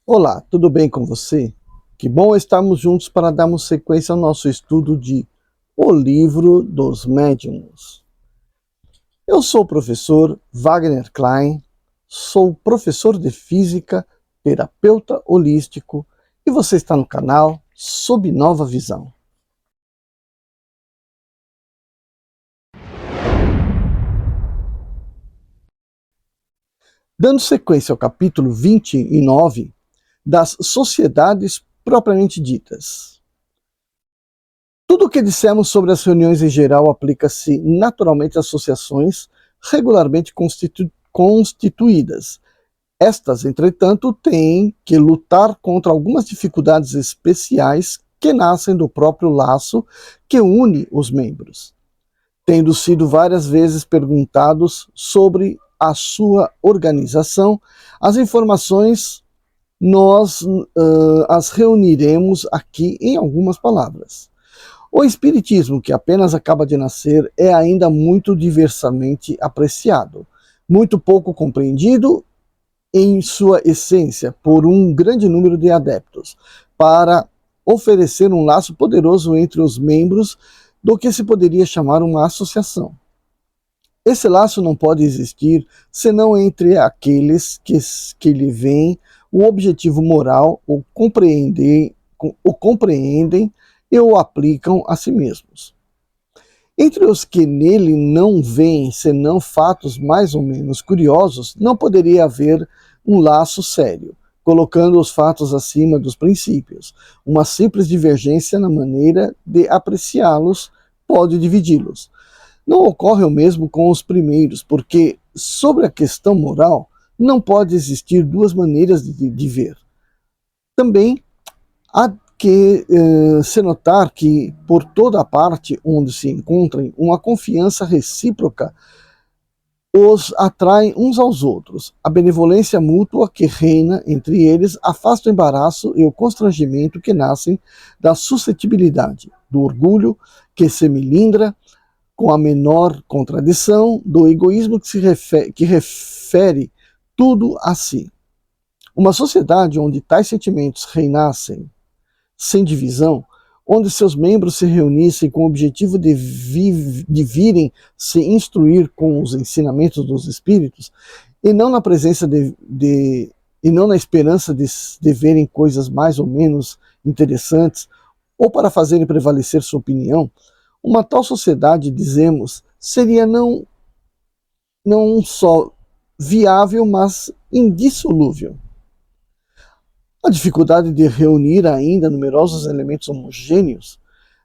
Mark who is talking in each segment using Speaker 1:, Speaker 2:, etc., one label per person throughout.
Speaker 1: Olá, tudo bem com você? Que bom estarmos juntos para darmos sequência ao nosso estudo de O Livro dos Médiuns. Eu sou o professor Wagner Klein, sou professor de Física, terapeuta holístico e você está no canal Sob Nova Visão. Dando sequência ao capítulo 29 das sociedades propriamente ditas. Tudo o que dissemos sobre as reuniões em geral aplica-se naturalmente às associações regularmente constituídas. Estas, entretanto, têm que lutar contra algumas dificuldades especiais que nascem do próprio laço que une os membros. Tendo sido várias vezes perguntados sobre a sua organização, as informações nós as reuniremos aqui em algumas palavras. O espiritismo, que apenas acaba de nascer, é ainda muito diversamente apreciado, muito pouco compreendido em sua essência por um grande número de adeptos, para oferecer um laço poderoso entre os membros do que se poderia chamar uma associação. Esse laço não pode existir senão entre aqueles que lhe veem o objetivo moral, o compreendem e o aplicam a si mesmos. Entre os que nele não veem senão fatos mais ou menos curiosos, não poderia haver um laço sério, colocando os fatos acima dos princípios. Uma simples divergência na maneira de apreciá-los pode dividi-los. Não ocorre o mesmo com os primeiros, porque sobre a questão moral não pode existir duas maneiras de ver. Também há que se notar que por toda a parte onde se encontrem, uma confiança recíproca os atrai uns aos outros. A benevolência mútua que reina entre eles afasta o embaraço e o constrangimento que nascem da suscetibilidade, do orgulho que se melindra com a menor contradição, do egoísmo que refere tudo a si. Uma sociedade onde tais sentimentos reinassem sem divisão, onde seus membros se reunissem com o objetivo de virem se instruir com os ensinamentos dos espíritos, e não na presença e não na esperança de verem coisas mais ou menos interessantes, ou para fazerem prevalecer sua opinião, uma tal sociedade, dizemos, seria não só viável, mas indissolúvel. A dificuldade de reunir ainda numerosos elementos homogêneos,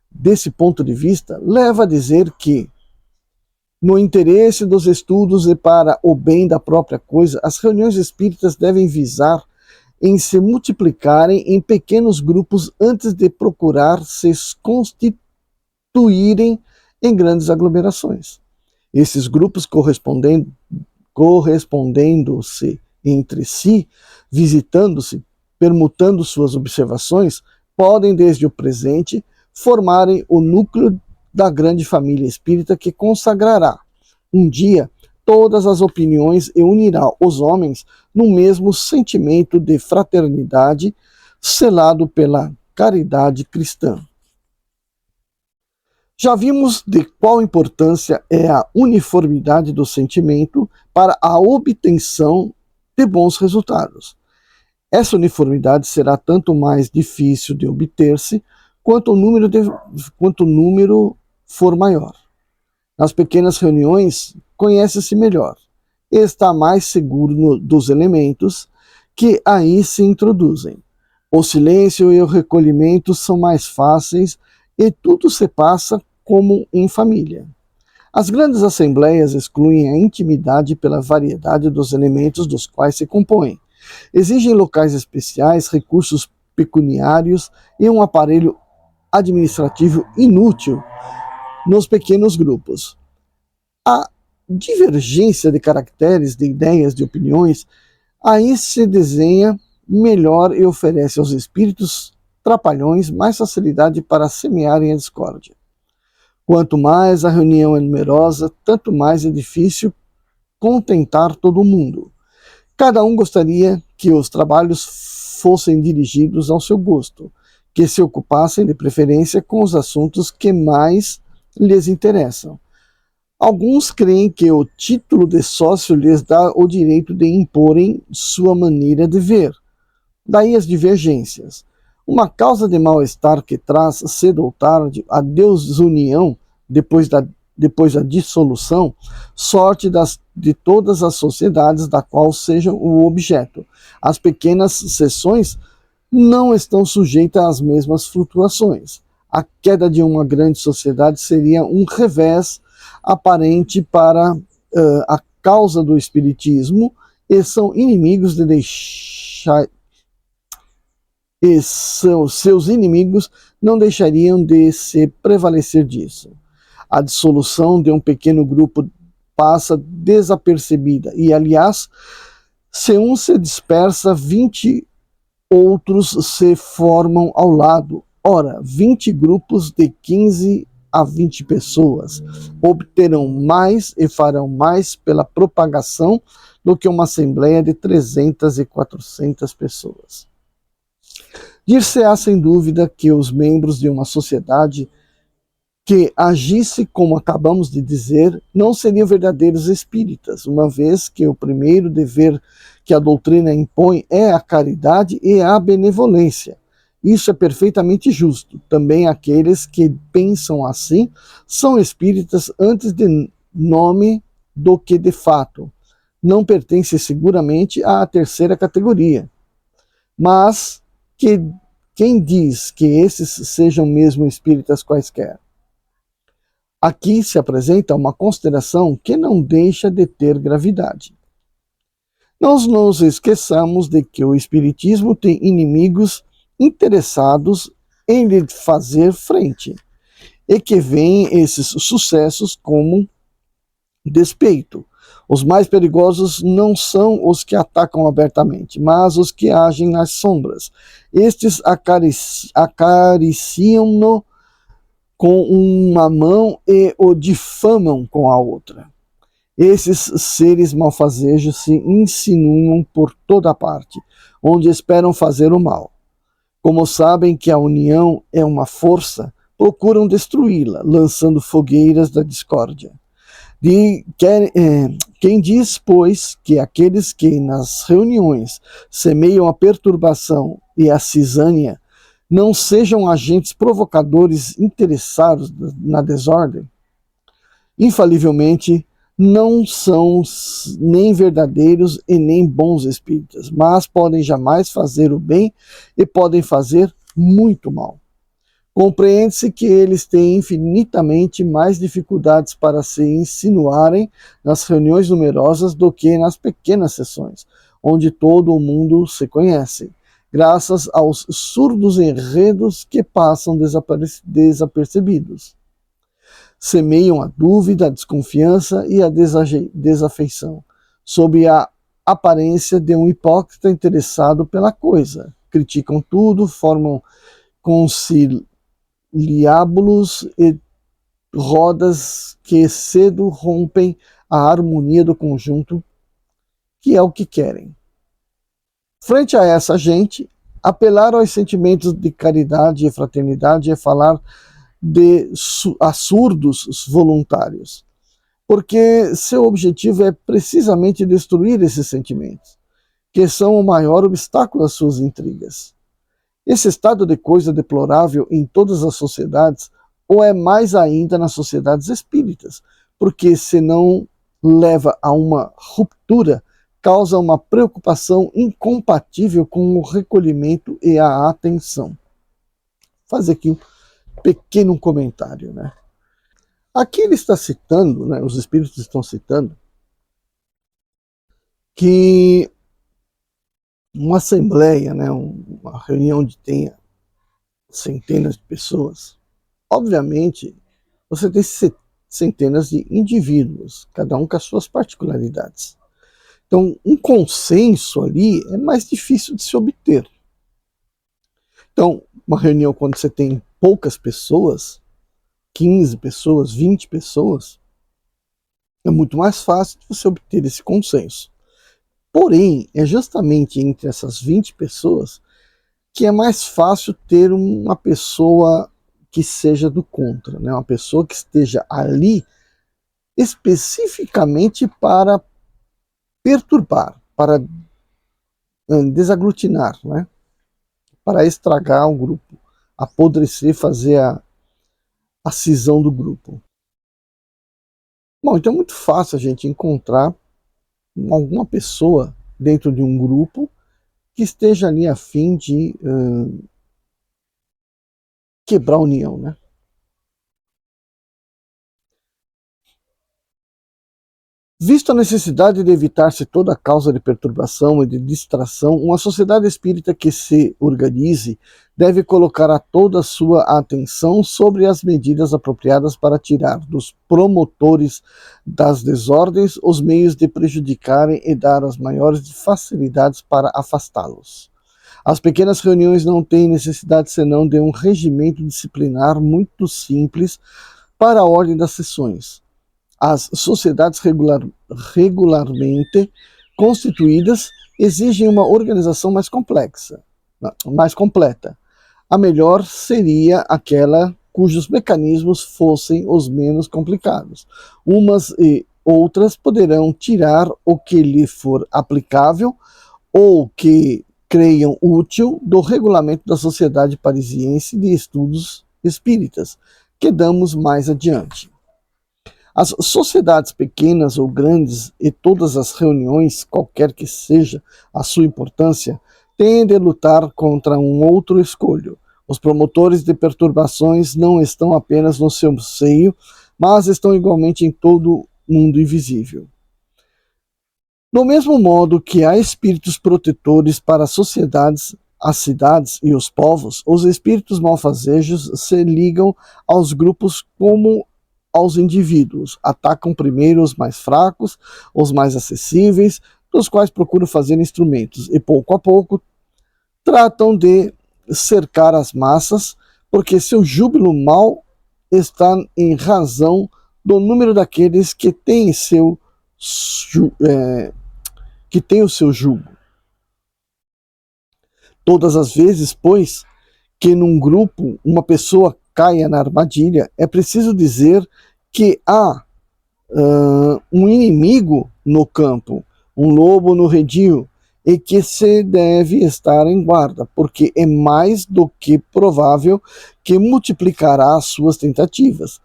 Speaker 1: desse ponto de vista, leva a dizer que, no interesse dos estudos e para o bem da própria coisa, as reuniões espíritas devem visar em se multiplicarem em pequenos grupos antes de procurar se constituírem em grandes aglomerações. Esses grupos correspondendo-se entre si, visitando-se, permutando suas observações, podem, desde o presente, formarem o núcleo da grande família espírita que consagrará, um dia, todas as opiniões e unirá os homens no mesmo sentimento de fraternidade, selado pela caridade cristã. Já vimos de qual importância é a uniformidade do sentimento para a obtenção de bons resultados. Essa uniformidade será tanto mais difícil de obter-se quanto o número for maior. Nas pequenas reuniões, conhece-se melhor e está mais seguro dos elementos que aí se introduzem. O silêncio e o recolhimento são mais fáceis e tudo se passa como em família. As grandes assembleias excluem a intimidade pela variedade dos elementos dos quais se compõem. Exigem locais especiais, recursos pecuniários e um aparelho administrativo inútil nos pequenos grupos. A divergência de caracteres, de ideias, de opiniões, aí se desenha melhor e oferece aos espíritos trapalhões mais facilidade para semearem a discórdia. Quanto mais a reunião é numerosa, tanto mais é difícil contentar todo mundo. Cada um gostaria que os trabalhos fossem dirigidos ao seu gosto, que se ocupassem de preferência com os assuntos que mais lhes interessam. Alguns creem que o título de sócio lhes dá o direito de imporem sua maneira de ver. Daí as divergências. Uma causa de mal-estar que traz, cedo ou tarde, a desunião depois da dissolução, sorte de todas as sociedades da qual sejam o objeto. As pequenas seções não estão sujeitas às mesmas flutuações. A queda de uma grande sociedade seria um revés aparente para a causa do espiritismo, e são inimigos de deixar... seus inimigos não deixariam de se prevalecer disso. A dissolução de um pequeno grupo passa desapercebida e, aliás, se um se dispersa, 20 outros se formam ao lado. Ora, 20 grupos de 15 a 20 pessoas obterão mais e farão mais pela propagação do que uma assembleia de 300 e 400 pessoas. Dir-se-á sem dúvida que os membros de uma sociedade que agisse como acabamos de dizer não seriam verdadeiros espíritas, uma vez que o primeiro dever que a doutrina impõe é a caridade e a benevolência. Isso é perfeitamente justo. Também aqueles que pensam assim são espíritas antes de nome do que de fato. Não pertencem seguramente à terceira categoria. Mas quem diz que esses sejam mesmo espíritas quaisquer? Aqui se apresenta uma consideração que não deixa de ter gravidade. Não nos esqueçamos de que o espiritismo tem inimigos interessados em lhe fazer frente, e que veem esses sucessos como despeito. Os mais perigosos não são os que atacam abertamente, mas os que agem nas sombras. Estes acariciam-no com uma mão e o difamam com a outra. Esses seres malfazejos se insinuam por toda parte, onde esperam fazer o mal. Como sabem que a união é uma força, procuram destruí-la, lançando fogueiras da discórdia. Quem diz, pois, que aqueles que nas reuniões semeiam a perturbação e a cisânia não sejam agentes provocadores interessados na desordem, infalivelmente não são nem verdadeiros e nem bons espíritas, mas podem jamais fazer o bem e podem fazer muito mal. Compreende-se que eles têm infinitamente mais dificuldades para se insinuarem nas reuniões numerosas do que nas pequenas sessões, onde todo o mundo se conhece, graças aos surdos enredos que passam desapercebidos. Semeiam a dúvida, a desconfiança e a desafeição, sob a aparência de um hipócrita interessado pela coisa. Criticam tudo, formam conciliábulos e rodas que cedo rompem a harmonia do conjunto, que é o que querem. Frente a essa gente, apelar aos sentimentos de caridade e fraternidade é falar de absurdos voluntários, porque seu objetivo é precisamente destruir esses sentimentos, que são o maior obstáculo às suas intrigas. Esse estado de coisa deplorável em todas as sociedades, ou é mais ainda nas sociedades espíritas, porque se não leva a uma ruptura, causa uma preocupação incompatível com o recolhimento e a atenção. Vou fazer aqui um pequeno comentário, né? Aqui ele está citando, né, os espíritos estão citando, que uma assembleia, né, uma reunião onde tenha centenas de pessoas, obviamente você tem centenas de indivíduos, cada um com as suas particularidades. Então, um consenso ali é mais difícil de se obter. Então, uma reunião quando você tem poucas pessoas, 15 pessoas, 20 pessoas, é muito mais fácil de você obter esse consenso. Porém, é justamente entre essas 20 pessoas que é mais fácil ter uma pessoa que seja do contra, né? Uma pessoa que esteja ali especificamente para perturbar, para desaglutinar, né? Para estragar o grupo, apodrecer, fazer a cisão do grupo. Bom, então é muito fácil a gente encontrar alguma pessoa dentro de um grupo que esteja ali a fim de quebrar a união, né? Visto a necessidade de evitar-se toda causa de perturbação e de distração, uma sociedade espírita que se organize deve colocar a toda a sua atenção sobre as medidas apropriadas para tirar dos promotores das desordens os meios de prejudicarem e dar as maiores facilidades para afastá-los. As pequenas reuniões não têm necessidade senão de um regimento disciplinar muito simples para a ordem das sessões. As sociedades regularmente constituídas exigem uma organização mais complexa, mais completa. A melhor seria aquela cujos mecanismos fossem os menos complicados. Umas e outras poderão tirar o que lhe for aplicável ou que creiam útil do regulamento da Sociedade Parisiense de Estudos Espíritas, que damos mais adiante. As sociedades pequenas ou grandes e todas as reuniões, qualquer que seja a sua importância, têm de lutar contra um outro escolho. Os promotores de perturbações não estão apenas no seu seio, mas estão igualmente em todo o mundo invisível. Do mesmo modo que há espíritos protetores para as sociedades, as cidades e os povos, os espíritos malfazejos se ligam aos grupos como aos indivíduos, atacam primeiro os mais fracos, os mais acessíveis, dos quais procuram fazer instrumentos, e pouco a pouco tratam de cercar as massas, porque seu júbilo mal está em razão do número daqueles que têm o seu jugo. Todas as vezes, pois, que num grupo uma pessoa caia na armadilha, é preciso dizer que há um inimigo no campo, um lobo no redil, e que se deve estar em guarda, porque é mais do que provável que multiplicará as suas tentativas.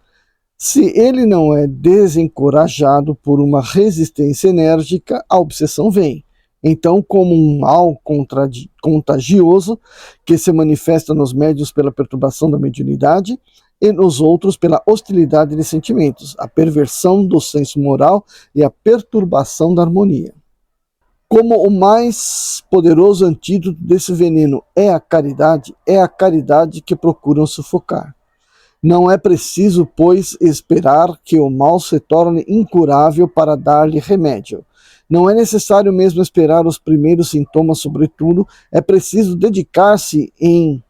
Speaker 1: Se ele não é desencorajado por uma resistência enérgica, a obsessão vem. Então, como um mal contagioso que se manifesta nos médios pela perturbação da mediunidade e nos outros pela hostilidade de sentimentos, a perversão do senso moral e a perturbação da harmonia. Como o mais poderoso antídoto desse veneno é a caridade que procuram sufocar. Não é preciso, pois, esperar que o mal se torne incurável para dar-lhe remédio. Não é necessário mesmo esperar os primeiros sintomas, sobretudo, é preciso dedicar-se em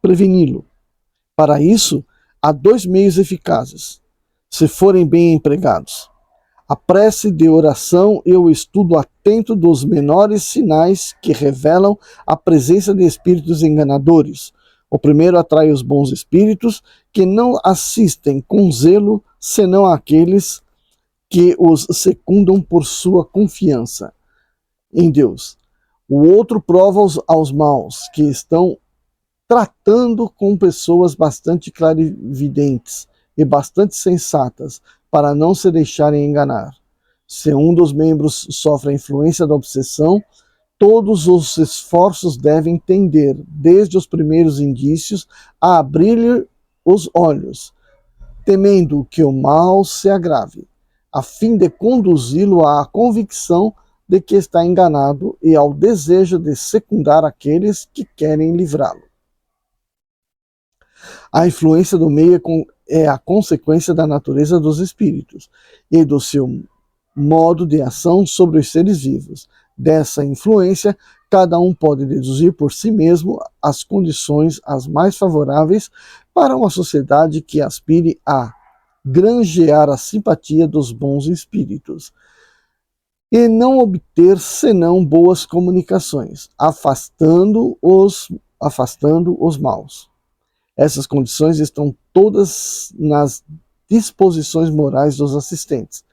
Speaker 1: preveni-lo. Para isso, há 2 meios eficazes, se forem bem empregados: a prece de oração e o estudo atento dos menores sinais que revelam a presença de espíritos enganadores. O primeiro atrai os bons espíritos, que não assistem com zelo, senão aqueles que os secundam por sua confiança em Deus. O outro prova aos maus, que estão tratando com pessoas bastante clarividentes e bastante sensatas, para não se deixarem enganar. Se um dos membros sofre a influência da obsessão, todos os esforços devem tender, desde os primeiros indícios, a abrir-lhe os olhos, temendo que o mal se agrave, a fim de conduzi-lo à convicção de que está enganado e ao desejo de secundar aqueles que querem livrá-lo. A influência do meio é a consequência da natureza dos espíritos e do seu modo de ação sobre os seres vivos. Dessa influência, cada um pode deduzir por si mesmo as condições as mais favoráveis para uma sociedade que aspire a granjear a simpatia dos bons espíritos. e não obter senão boas comunicações, afastando os maus. Essas condições estão todas nas disposições morais dos assistentes.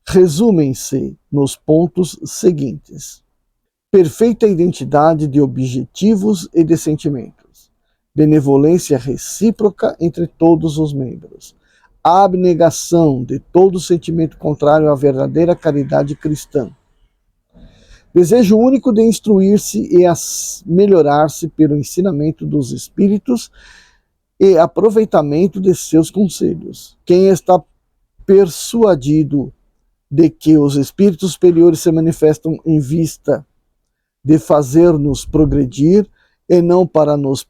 Speaker 1: Resumem-se nos pontos seguintes: perfeita identidade de objetivos e de sentimentos, benevolência recíproca entre todos os membros, abnegação de todo sentimento contrário à verdadeira caridade cristã, desejo único de instruir-se e melhorar-se pelo ensinamento dos espíritos e aproveitamento de seus conselhos. Quem está persuadido de que os espíritos superiores se manifestam em vista de fazer-nos progredir e não para nosso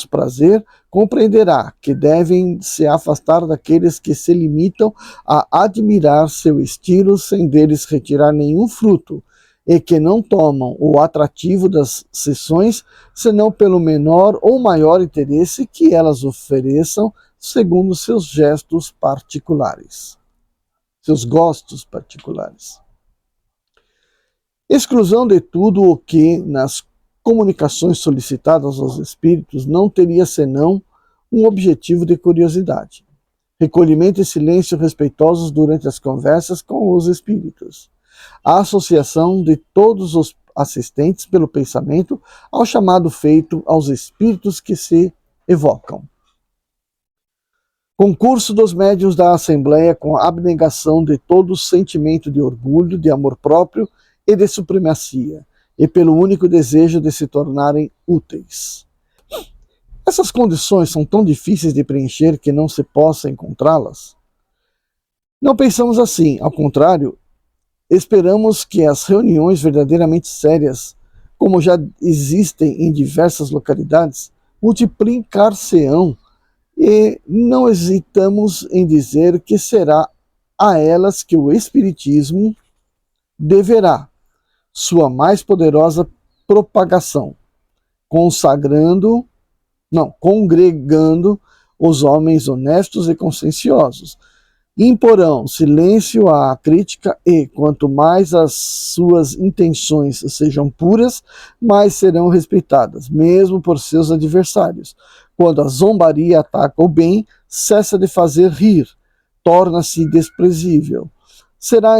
Speaker 1: prazer, compreenderá que devem se afastar daqueles que se limitam a admirar seu estilo sem deles retirar nenhum fruto, e que não tomam o atrativo das sessões senão pelo menor ou maior interesse que elas ofereçam segundo seus gestos particulares, seus gostos particulares. Exclusão de tudo o que nas comunicações solicitadas aos espíritos não teria senão um objetivo de curiosidade. Recolhimento e silêncio respeitosos durante as conversas com os espíritos. A associação de todos os assistentes pelo pensamento ao chamado feito aos espíritos que se evocam. Concurso dos médiuns da Assembleia com a abnegação de todo sentimento de orgulho, de amor próprio e de supremacia, e pelo único desejo de se tornarem úteis. Essas condições são tão difíceis de preencher que não se possa encontrá-las? Não pensamos assim, ao contrário, esperamos que as reuniões verdadeiramente sérias, como já existem em diversas localidades, multiplicar-se-ão, e não hesitamos em dizer que será a elas que o Espiritismo deverá sua mais poderosa propagação, congregando os homens honestos e conscienciosos. Imporão silêncio à crítica e, quanto mais as suas intenções sejam puras, mais serão respeitadas, mesmo por seus adversários. Quando a zombaria ataca o bem, cessa de fazer rir, torna-se desprezível. Será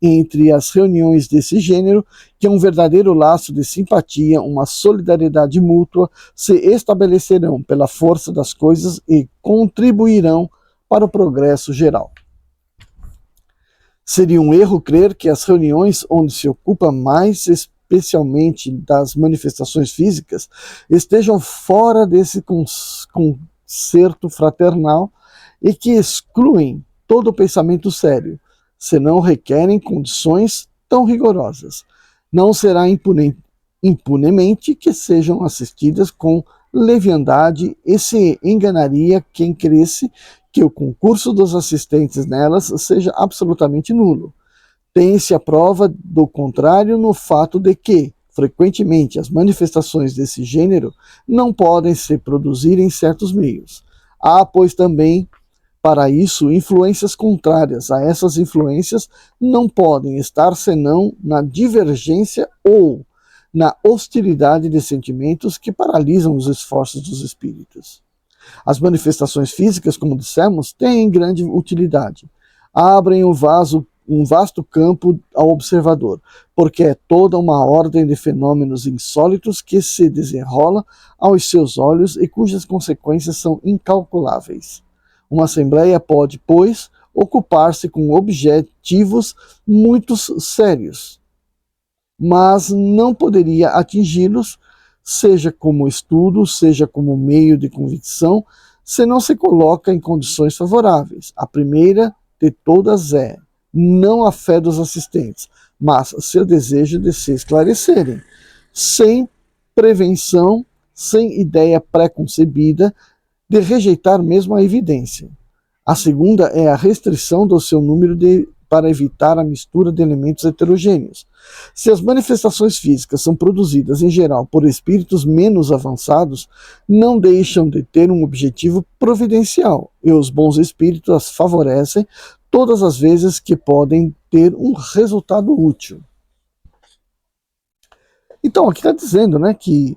Speaker 1: entre as reuniões desse gênero que um verdadeiro laço de simpatia, uma solidariedade mútua se estabelecerão pela força das coisas e contribuirão para o progresso geral. Seria um erro crer que as reuniões onde se ocupa mais especialmente das manifestações físicas estejam fora desse concerto fraternal e que excluem todo o pensamento sério, se não requerem condições tão rigorosas. Não será impunemente que sejam assistidas com leviandade e se enganaria quem cresce que o concurso dos assistentes nelas seja absolutamente nulo. Tem-se a prova do contrário no fato de que, frequentemente, as manifestações desse gênero não podem se produzir em certos meios. Há, pois, também para isso, influências contrárias a essas influências não podem estar senão na divergência ou na hostilidade de sentimentos que paralisam os esforços dos espíritos. As manifestações físicas, como dissemos, têm grande utilidade. Abrem um vasto campo ao observador, porque é toda uma ordem de fenômenos insólitos que se desenrola aos seus olhos e cujas consequências são incalculáveis. Uma assembleia pode, pois, ocupar-se com objetivos muito sérios, mas não poderia atingi-los, seja como estudo, seja como meio de convicção, se não se coloca em condições favoráveis. A primeira de todas é não a fé dos assistentes, mas seu desejo de se esclarecerem, sem prevenção, sem ideia pré-concebida, de rejeitar mesmo a evidência. A segunda é a restrição do seu número para evitar a mistura de elementos heterogêneos. Se as manifestações físicas são produzidas em geral por espíritos menos avançados, não deixam de ter um objetivo providencial, e os bons espíritos as favorecem, todas as vezes que podem ter um resultado útil. Então, aqui está dizendo, né, que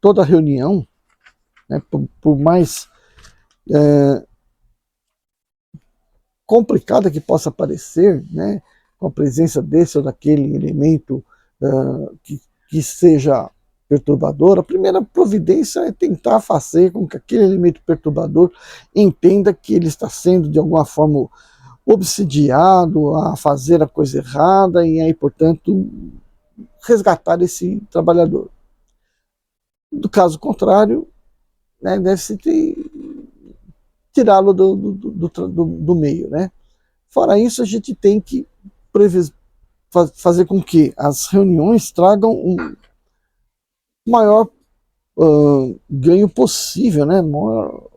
Speaker 1: toda reunião, né, por mais complicada que possa parecer, né, com a presença desse ou daquele elemento que seja perturbador, a primeira providência é tentar fazer com que aquele elemento perturbador entenda que ele está sendo de alguma forma obsidiado a fazer a coisa errada e aí, portanto, resgatar esse trabalhador. Do caso contrário, né, deve-se tirá-lo do meio, né? Fora isso, a gente tem que fazer com que as reuniões tragam um maior ganho possível, né? Maior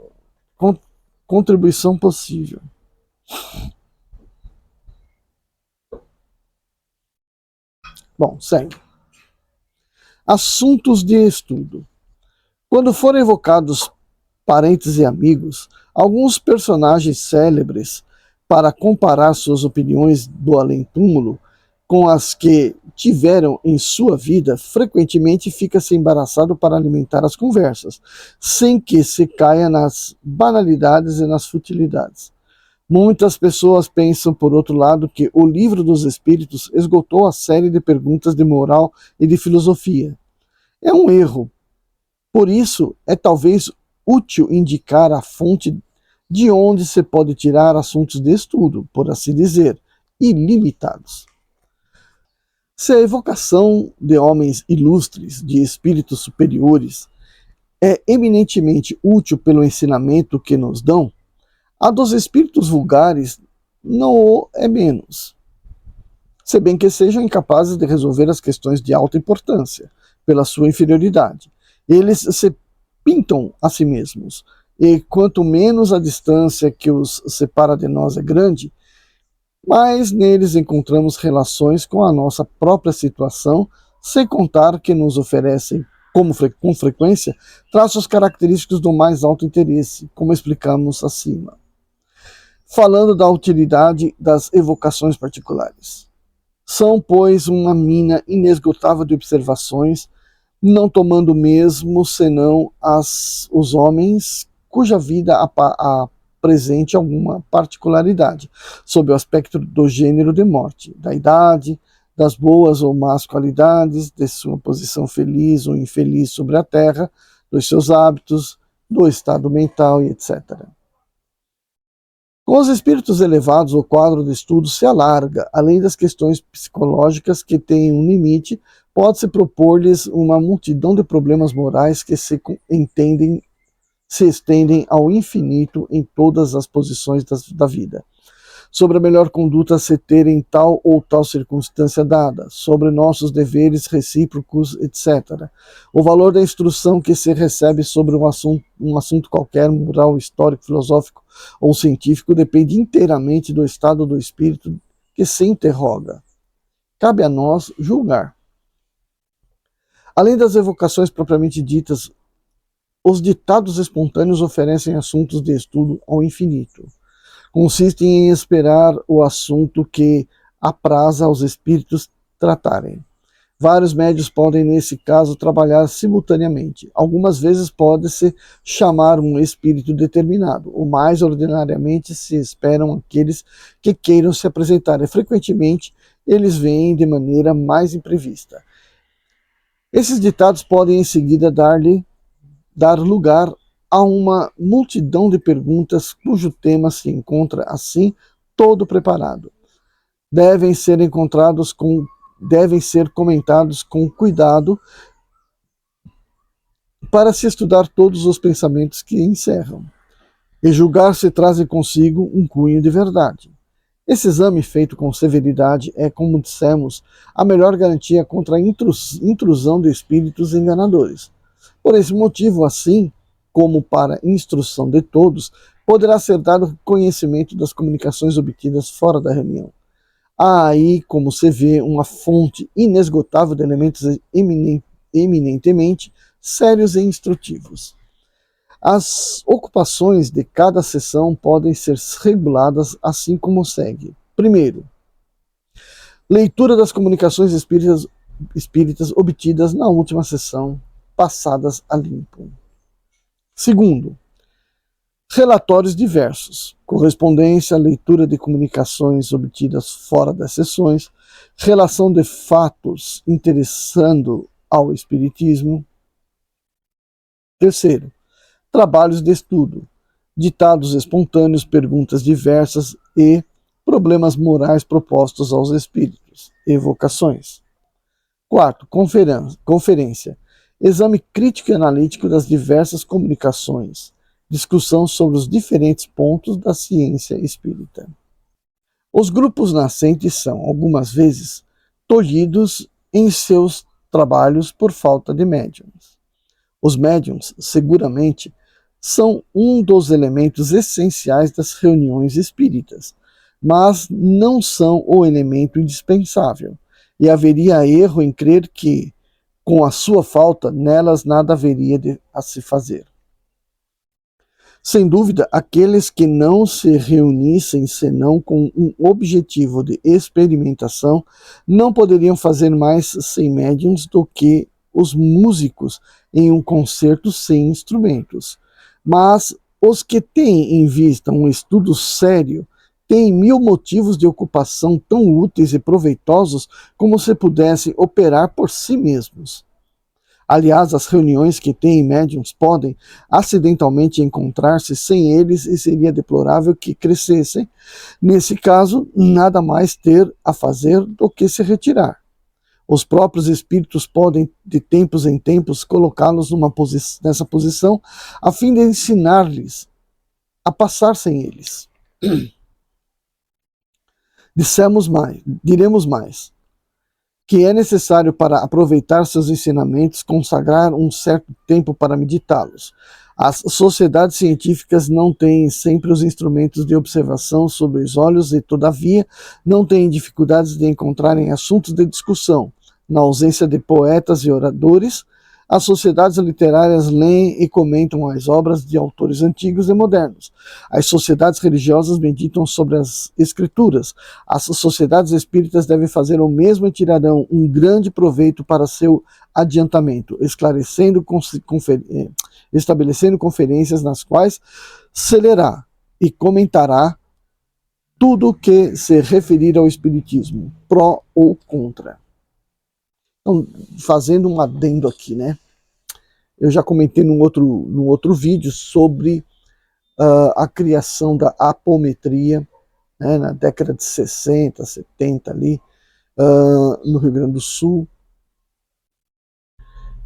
Speaker 1: contribuição possível. Bom, segue. Assuntos de estudo. Quando forem evocados parentes e amigos, alguns personagens célebres, para comparar suas opiniões do além-túmulo com as que tiveram em sua vida, frequentemente fica-se embaraçado para alimentar as conversas, sem que se caia nas banalidades e nas futilidades. Muitas pessoas pensam, por outro lado, que o Livro dos Espíritos esgotou a série de perguntas de moral e de filosofia. É um erro. Por isso, é talvez útil indicar a fonte de onde se pode tirar assuntos de estudo, por assim dizer, ilimitados. Se a evocação de homens ilustres, de espíritos superiores, é eminentemente útil pelo ensinamento que nos dão, a dos espíritos vulgares não o é menos, se bem que sejam incapazes de resolver as questões de alta importância, pela sua inferioridade. Eles se pintam a si mesmos, e quanto menos a distância que os separa de nós é grande, mais neles encontramos relações com a nossa própria situação, sem contar que nos oferecem, com frequência, traços característicos do mais alto interesse, como explicamos acima. Falando da utilidade das evocações particulares. São, pois, uma mina inesgotável de observações, não tomando mesmo senão os homens cuja vida apresente alguma particularidade, sob o aspecto do gênero de morte, da idade, das boas ou más qualidades, de sua posição feliz ou infeliz sobre a terra, dos seus hábitos, do estado mental e etc. Com os espíritos elevados, o quadro de estudo se alarga, além das questões psicológicas que têm um limite, pode-se propor-lhes uma multidão de problemas morais que se estendem ao infinito em todas as posições da vida. Sobre a melhor conduta a se ter em tal ou tal circunstância dada, sobre nossos deveres recíprocos, etc. O valor da instrução que se recebe sobre um assunto qualquer, moral, histórico, filosófico ou científico, depende inteiramente do estado do espírito que se interroga. Cabe a nós julgar. Além das evocações propriamente ditas, os ditados espontâneos oferecem assuntos de estudo ao infinito. Consistem em esperar o assunto que apraza aos espíritos tratarem. Vários médios podem, nesse caso, trabalhar simultaneamente. Algumas vezes pode-se chamar um espírito determinado. O mais ordinariamente se esperam aqueles que queiram se apresentar. E, frequentemente, eles vêm de maneira mais imprevista. Esses ditados podem, em seguida, dar lugar a uma multidão de perguntas cujo tema se encontra, assim, todo preparado. Devem ser comentados com cuidado para se estudar todos os pensamentos que encerram, e julgar se trazem consigo um cunho de verdade. Esse exame feito com severidade é, como dissemos, a melhor garantia contra a intrusão de espíritos enganadores. Por esse motivo, assim como para instrução de todos, poderá ser dado conhecimento das comunicações obtidas fora da reunião. Há aí, como se vê, uma fonte inesgotável de elementos eminentemente sérios e instrutivos. As ocupações de cada sessão podem ser reguladas assim como segue. Primeiro, leitura das comunicações espíritas obtidas na última sessão, passadas a limpo. Segundo, relatórios diversos, correspondência, leitura de comunicações obtidas fora das sessões, relação de fatos interessando ao espiritismo. Terceiro, trabalhos de estudo, ditados espontâneos, perguntas diversas e problemas morais propostos aos espíritos, evocações. Quarto, conferência, exame crítico e analítico das diversas comunicações, discussão sobre os diferentes pontos da ciência espírita. Os grupos nascentes são, algumas vezes, tolhidos em seus trabalhos por falta de médiums. Os médiums, seguramente, são um dos elementos essenciais das reuniões espíritas, mas não são o elemento indispensável, e haveria erro em crer que, com a sua falta, nelas nada haveria a se fazer. Sem dúvida, aqueles que não se reunissem senão com um objetivo de experimentação não poderiam fazer mais sem médiums do que os músicos em um concerto sem instrumentos. Mas os que têm em vista um estudo sério têm 1000 motivos de ocupação tão úteis e proveitosos como se pudessem operar por si mesmos. Aliás, as reuniões que têm médiums podem acidentalmente encontrar-se sem eles e seria deplorável que crescessem. Nesse caso, nada mais ter a fazer do que se retirar. Os próprios espíritos podem, de tempos em tempos, colocá-los nessa posição, a fim de ensinar-lhes a passar sem eles. Diremos mais, que é necessário para aproveitar seus ensinamentos consagrar um certo tempo para meditá-los. As sociedades científicas não têm sempre os instrumentos de observação sob os olhos e, todavia, não têm dificuldades de encontrarem assuntos de discussão. Na ausência de poetas e oradores, as sociedades literárias leem e comentam as obras de autores antigos e modernos. As sociedades religiosas meditam sobre as escrituras. As sociedades espíritas devem fazer o mesmo e tirarão um grande proveito para seu adiantamento, estabelecendo conferências nas quais se lerá e comentará tudo o que se referir ao espiritismo, pró ou contra. Então, fazendo um adendo aqui, né? Eu já comentei num outro vídeo sobre a criação da apometria, né, na década de 60, 70 ali, no Rio Grande do Sul.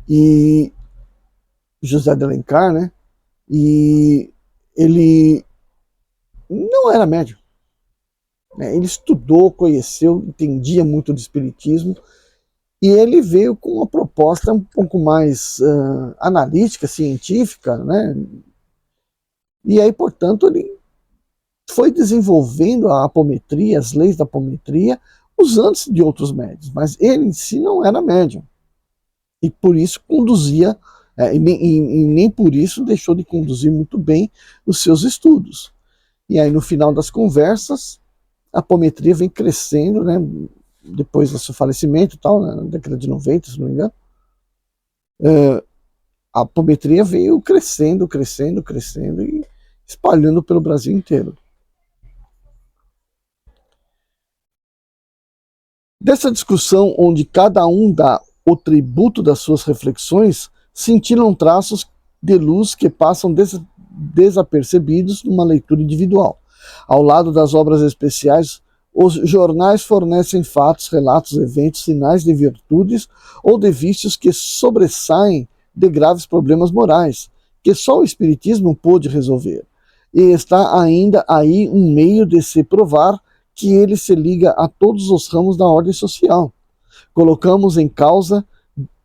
Speaker 1: E José de Alencar, né? E ele não era médium, né? Ele estudou, conheceu, entendia muito do espiritismo, e ele veio com uma proposta um pouco mais analítica, científica, né? E aí, portanto, ele foi desenvolvendo a apometria, as leis da apometria, usando-se de outros médios, mas ele em si não era médium. E por isso conduzia, e nem por isso deixou de conduzir muito bem os seus estudos. E aí, no final das conversas, a apometria vem crescendo, né? Depois do seu falecimento e tal, na década de 90, se não me engano, a apometria veio crescendo e espalhando pelo Brasil inteiro. Dessa discussão, onde cada um dá o tributo das suas reflexões, cintilam traços de luz que passam desapercebidos numa leitura individual. Ao lado das obras especiais, os jornais fornecem fatos, relatos, eventos, sinais de virtudes ou de vícios que sobressaem de graves problemas morais, que só o Espiritismo pôde resolver. E está ainda aí um meio de se provar que ele se liga a todos os ramos da ordem social. Colocamos em causa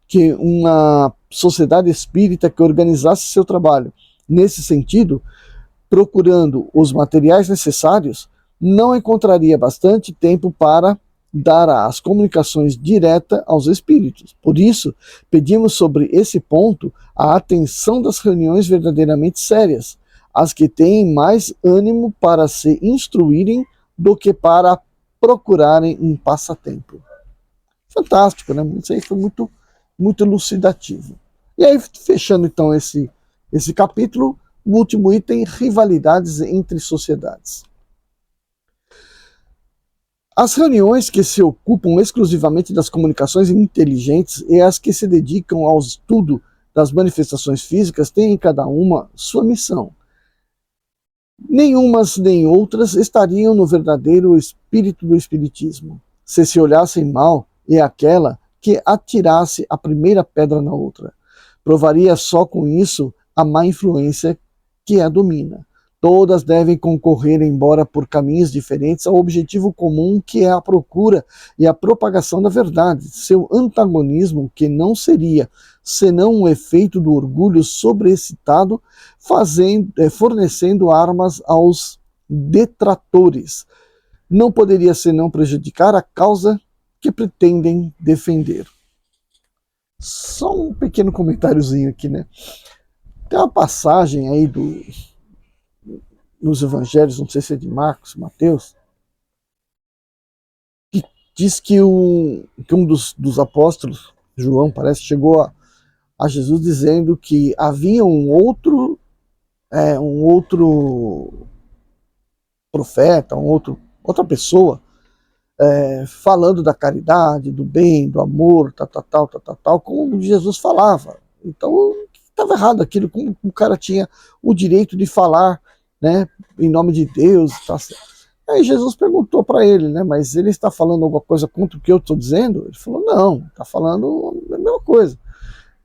Speaker 1: que uma sociedade espírita que organizasse seu trabalho nesse sentido, procurando os materiais necessários, não encontraria bastante tempo para dará as comunicações diretas aos espíritos. Por isso, pedimos sobre esse ponto a atenção das reuniões verdadeiramente sérias, as que têm mais ânimo para se instruírem do que para procurarem um passatempo. Fantástico, né? Isso aí foi muito, muito elucidativo. E aí, fechando então esse capítulo, o último item, rivalidades entre sociedades. As reuniões que se ocupam exclusivamente das comunicações inteligentes e as que se dedicam ao estudo das manifestações físicas têm em cada uma sua missão. Nenhumas nem outras estariam no verdadeiro espírito do espiritismo. Se olhassem mal, é aquela que atirasse a primeira pedra na outra. Provaria só com isso a má influência que a domina. Todas devem concorrer, embora por caminhos diferentes, ao objetivo comum que é a procura e a propagação da verdade. Seu antagonismo, que não seria senão um efeito do orgulho sobreexcitado, fornecendo armas aos detratores, não poderia senão prejudicar a causa que pretendem defender. Só um pequeno comentáriozinho aqui, né? Tem uma passagem aí nos evangelhos, não sei se é de Marcos, Mateus, que diz que um dos apóstolos, João, parece, chegou a Jesus dizendo que havia um outro profeta, outra pessoa, falando da caridade, do bem, do amor, tal, como Jesus falava. Então, estava errado aquilo, como o cara tinha o direito de falar, né, em nome de Deus. Tá. Aí Jesus perguntou para ele, né, mas ele está falando alguma coisa contra o que eu estou dizendo? Ele falou, não, está falando a mesma coisa.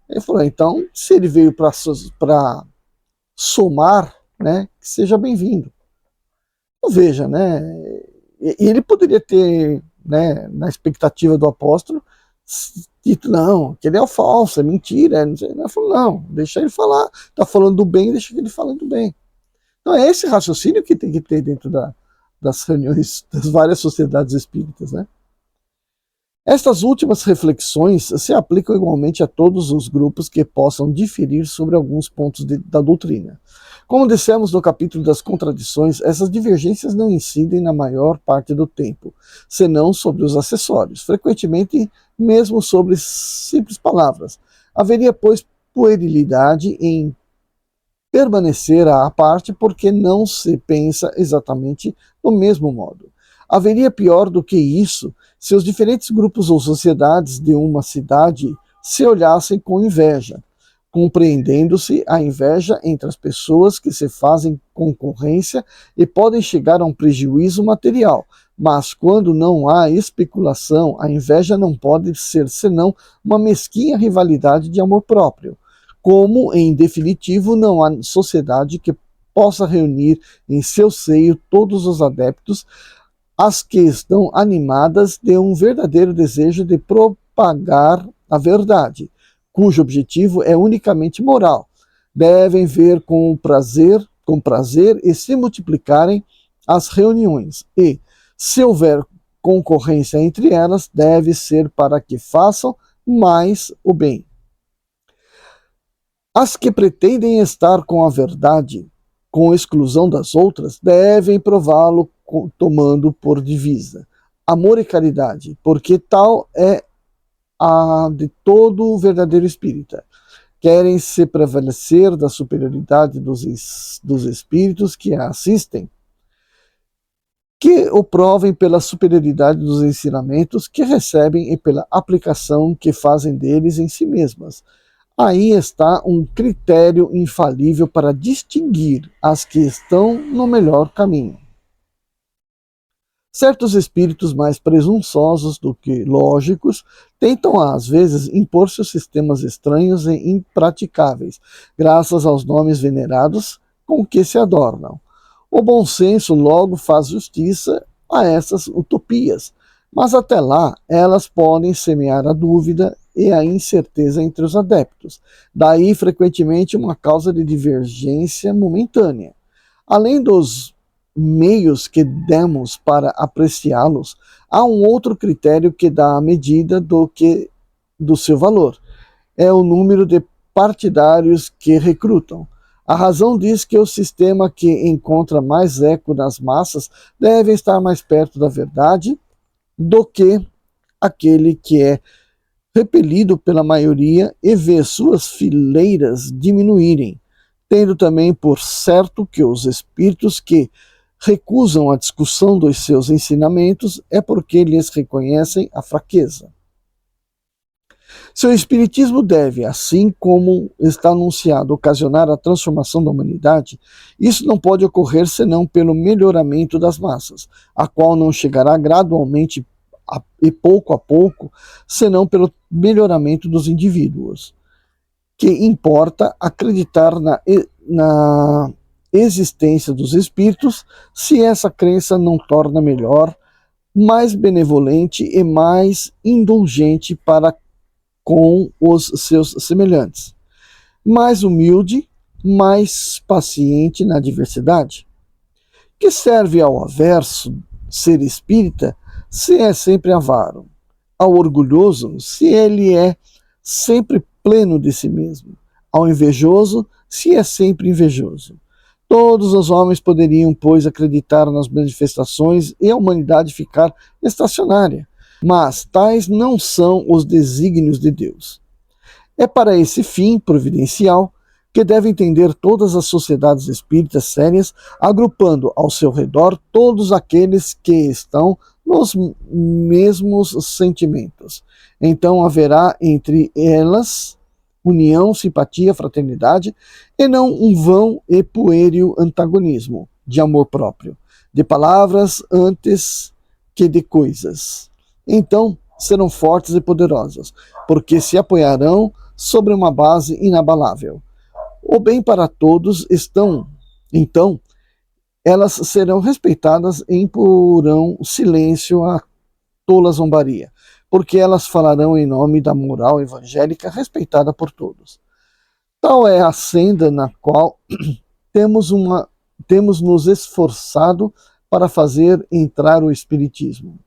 Speaker 1: Ele falou, então, se ele veio para somar, né, que seja bem-vindo. Então, veja, né, e ele poderia ter, né, na expectativa do apóstolo, dito, não, aquele é o falso, é mentira, não sei. Ele falou, não, deixa ele falar, está falando do bem, deixa ele falando do bem. Então é esse raciocínio que tem que ter dentro das reuniões das várias sociedades espíritas, né? Estas últimas reflexões se aplicam igualmente a todos os grupos que possam diferir sobre alguns pontos da doutrina. Como dissemos no capítulo das contradições, essas divergências não incidem na maior parte do tempo, senão sobre os acessórios, frequentemente mesmo sobre simples palavras. Haveria, pois, puerilidade em permanecer à parte porque não se pensa exatamente do mesmo modo. Haveria pior do que isso se os diferentes grupos ou sociedades de uma cidade se olhassem com inveja, compreendendo-se a inveja entre as pessoas que se fazem concorrência e podem chegar a um prejuízo material. Mas quando não há especulação, a inveja não pode ser senão uma mesquinha rivalidade de amor próprio. Como, em definitivo, não há sociedade que possa reunir em seu seio todos os adeptos, as que estão animadas de um verdadeiro desejo de propagar a verdade, cujo objetivo é unicamente moral. Devem ver com prazer e se multiplicarem as reuniões, e, se houver concorrência entre elas, deve ser para que façam mais o bem. As que pretendem estar com a verdade, com exclusão das outras, devem prová-lo tomando por divisa amor e caridade, porque tal é a de todo o verdadeiro espírita. Querem se prevalecer da superioridade dos espíritos que a assistem, que o provem pela superioridade dos ensinamentos que recebem e pela aplicação que fazem deles em si mesmas. Aí está um critério infalível para distinguir as que estão no melhor caminho. Certos espíritos mais presunçosos do que lógicos tentam às vezes impor seus sistemas estranhos e impraticáveis, graças aos nomes venerados com que se adornam. O bom senso logo faz justiça a essas utopias, mas até lá elas podem semear a dúvida e a incerteza entre os adeptos. Daí, frequentemente, uma causa de divergência momentânea. Além dos meios que demos para apreciá-los, há um outro critério que dá a medida do seu valor. É o número de partidários que recrutam. A razão diz que o sistema que encontra mais eco nas massas deve estar mais perto da verdade do que aquele que é repelido pela maioria e vê suas fileiras diminuírem, tendo também por certo que os espíritos que recusam a discussão dos seus ensinamentos é porque lhes reconhecem a fraqueza. Se o Espiritismo deve, assim como está anunciado, ocasionar a transformação da humanidade, isso não pode ocorrer senão pelo melhoramento das massas, a qual não chegará gradualmente e pouco a pouco, senão pelo melhoramento dos indivíduos. Que importa acreditar na existência dos espíritos, se essa crença não torna melhor, mais benevolente e mais indulgente para com os seus semelhantes, mais humilde, mais paciente na diversidade. Que serve ao averso ser espírita se é sempre avaro, ao orgulhoso se ele é sempre pleno de si mesmo, ao invejoso se é sempre invejoso. Todos os homens poderiam, pois, acreditar nas manifestações e a humanidade ficar estacionária, mas tais não são os desígnios de Deus. É para esse fim providencial que deve entender todas as sociedades espíritas sérias, agrupando ao seu redor todos aqueles que estão nos mesmos sentimentos. Então haverá entre elas união, simpatia, fraternidade, e não um vão e puéril antagonismo de amor próprio, de palavras antes que de coisas. Então serão fortes e poderosas, porque se apoiarão sobre uma base inabalável. O bem para todos então, elas serão respeitadas e imporão silêncio à tola zombaria, porque elas falarão em nome da moral evangélica respeitada por todos. Tal é a senda na qual temos nos esforçado para fazer entrar o Espiritismo.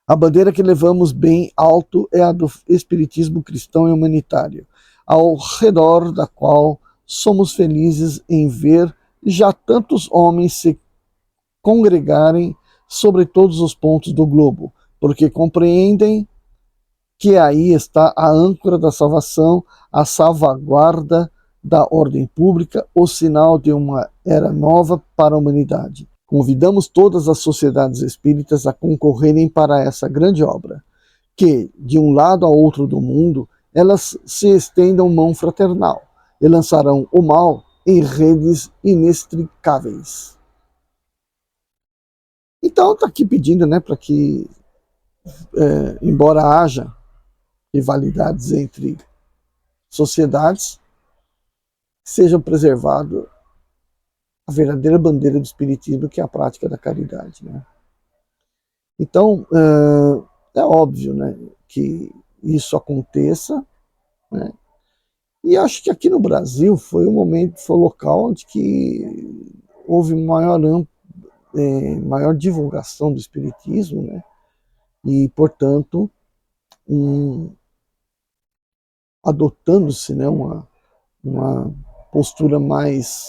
Speaker 1: A bandeira que levamos bem alto é a do Espiritismo cristão e humanitário, ao redor da qual somos felizes em ver já tantos homens se congregarem sobre todos os pontos do globo, porque compreendem que aí está a âncora da salvação, a salvaguarda da ordem pública, o sinal de uma era nova para a humanidade. Convidamos todas as sociedades espíritas a concorrerem para essa grande obra, que, de um lado a outro do mundo, elas se estendam mão fraternal e lançarão o mal em redes inextricáveis. Então está aqui pedindo, né, para que, embora haja rivalidades entre sociedades, seja preservado a verdadeira bandeira do Espiritismo, que é a prática da caridade, né? Então, é óbvio, né, que isso aconteça, né? E acho que aqui no Brasil foi o local onde que houve maior divulgação do Espiritismo, né? E, portanto, adotando-se, né, uma postura mais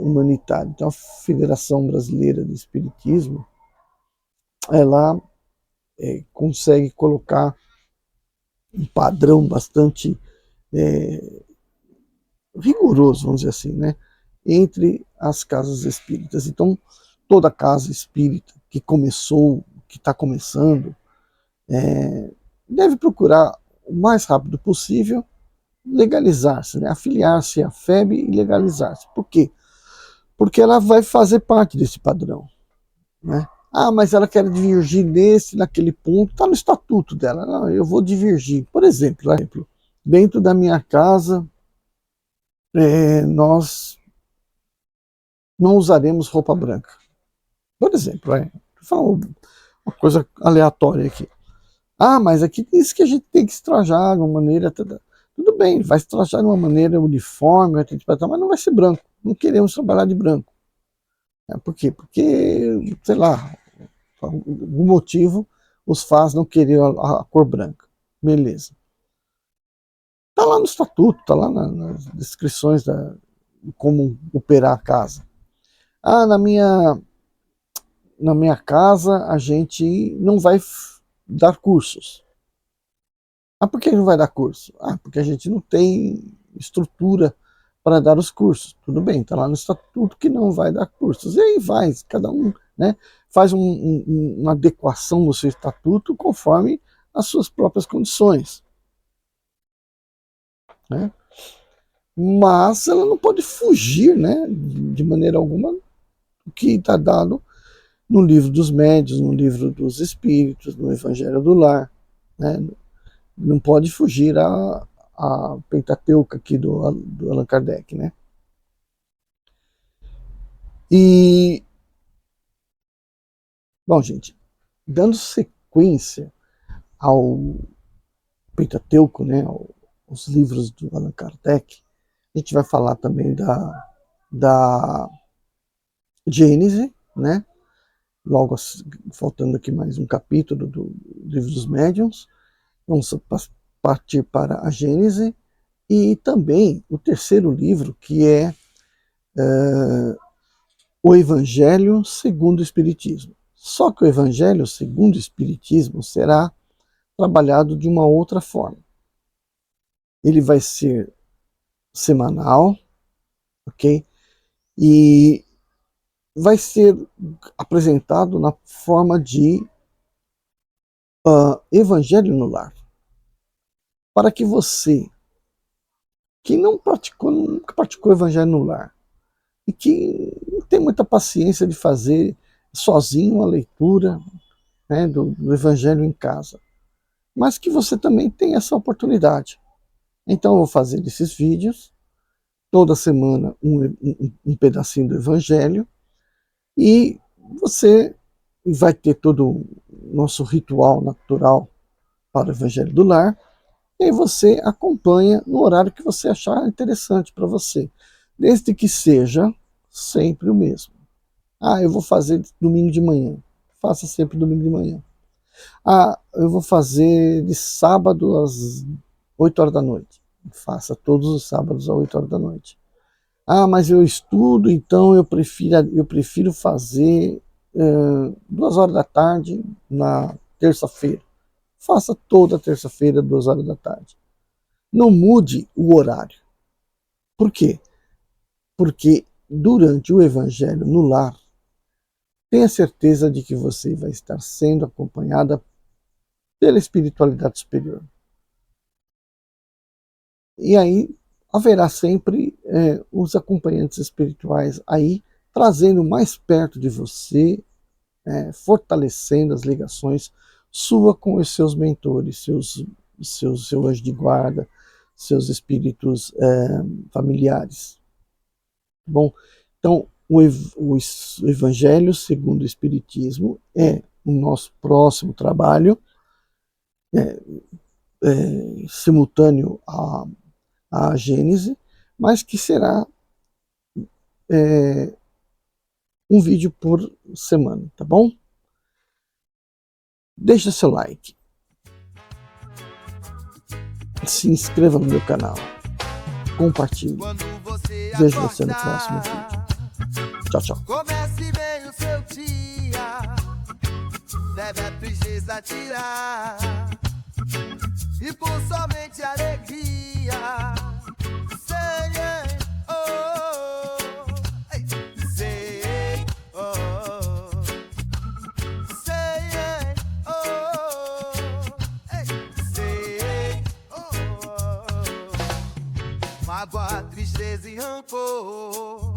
Speaker 1: humanitária. Então, a Federação Brasileira de Espiritismo, ela consegue colocar um padrão bastante rigoroso, vamos dizer assim, né, entre as casas espíritas. Então, toda casa espírita que começou, que está começando, deve procurar o mais rápido possível legalizar-se, né, afiliar-se à FEB e legalizar-se. Por quê? Porque ela vai fazer parte desse padrão, né? Ah, mas ela quer divergir naquele ponto, está no estatuto dela. Não, eu vou divergir. Por exemplo, dentro da minha casa, nós não usaremos roupa branca. Por exemplo, vou falar uma coisa aleatória aqui. Ah, mas aqui diz que a gente tem que se trajar de uma maneira... Tudo bem, vai se trajar de uma maneira uniforme, mas não vai ser branco. Não queremos trabalhar de branco. Por quê? Porque, sei lá, algum motivo os faz não querer a cor branca. Beleza. Está lá no estatuto, está lá nas descrições de como operar a casa. Ah, na minha casa a gente não vai dar cursos. Ah, por que não vai dar curso? Ah, porque a gente não tem estrutura para dar os cursos. Tudo bem, está lá no estatuto que não vai dar cursos. E aí vai, cada um, né, faz uma adequação no seu estatuto conforme as suas próprias condições. Né? Mas ela não pode fugir, né, de maneira alguma, do que está dado no livro dos médiuns, no livro dos espíritos, no Evangelho do Lar. Né? Não pode fugir a Pentateuca aqui do Allan Kardec. Né? E, bom, gente, dando sequência ao Pentateuco, né, aos livros do Allan Kardec, a gente vai falar também da Gênese, né? Logo faltando aqui mais um capítulo do livro dos médiuns. Vamos partir para a Gênese e também o terceiro livro, que é o Evangelho segundo o Espiritismo. Só que o Evangelho segundo o Espiritismo será trabalhado de uma outra forma. Ele vai ser semanal, ok? E vai ser apresentado na forma de Evangelho no Lar. Para que você, que nunca praticou Evangelho no Lar, e que não tem muita paciência de fazer sozinho a leitura, né, do Evangelho em casa, mas que você também tem essa oportunidade. Então eu vou fazer esses vídeos, toda semana um pedacinho do Evangelho, e você vai ter todo o nosso ritual natural para o Evangelho do Lar, e você acompanha no horário que você achar interessante para você, desde que seja sempre o mesmo. Ah, eu vou fazer domingo de manhã. Faça sempre domingo de manhã. Ah, eu vou fazer de sábado às 8 horas da noite. Faça todos os sábados às 8 horas da noite. Ah, mas eu estudo, então eu prefiro fazer 2 horas da tarde na terça-feira. Faça toda terça-feira, 2 horas da tarde. Não mude o horário. Por quê? Porque durante o Evangelho no Lar, tenha certeza de que você vai estar sendo acompanhada pela espiritualidade superior. E aí haverá sempre os acompanhantes espirituais aí, trazendo mais perto de você, fortalecendo as ligações sua com os seus mentores, seu anjo de guarda, seus espíritos familiares. Bom, então o Evangelho segundo o Espiritismo é o nosso próximo trabalho, simultâneo à Gênese, mas que será um vídeo por semana, tá bom? Deixa seu like, se inscreva no meu canal, compartilhe. Vejo você no próximo vídeo. Tchau, tchau.
Speaker 2: Comece bem o seu dia, deve a tristeza tirar, e por somente alegria. Sei, sei, sei, mágoa, tristeza e rancor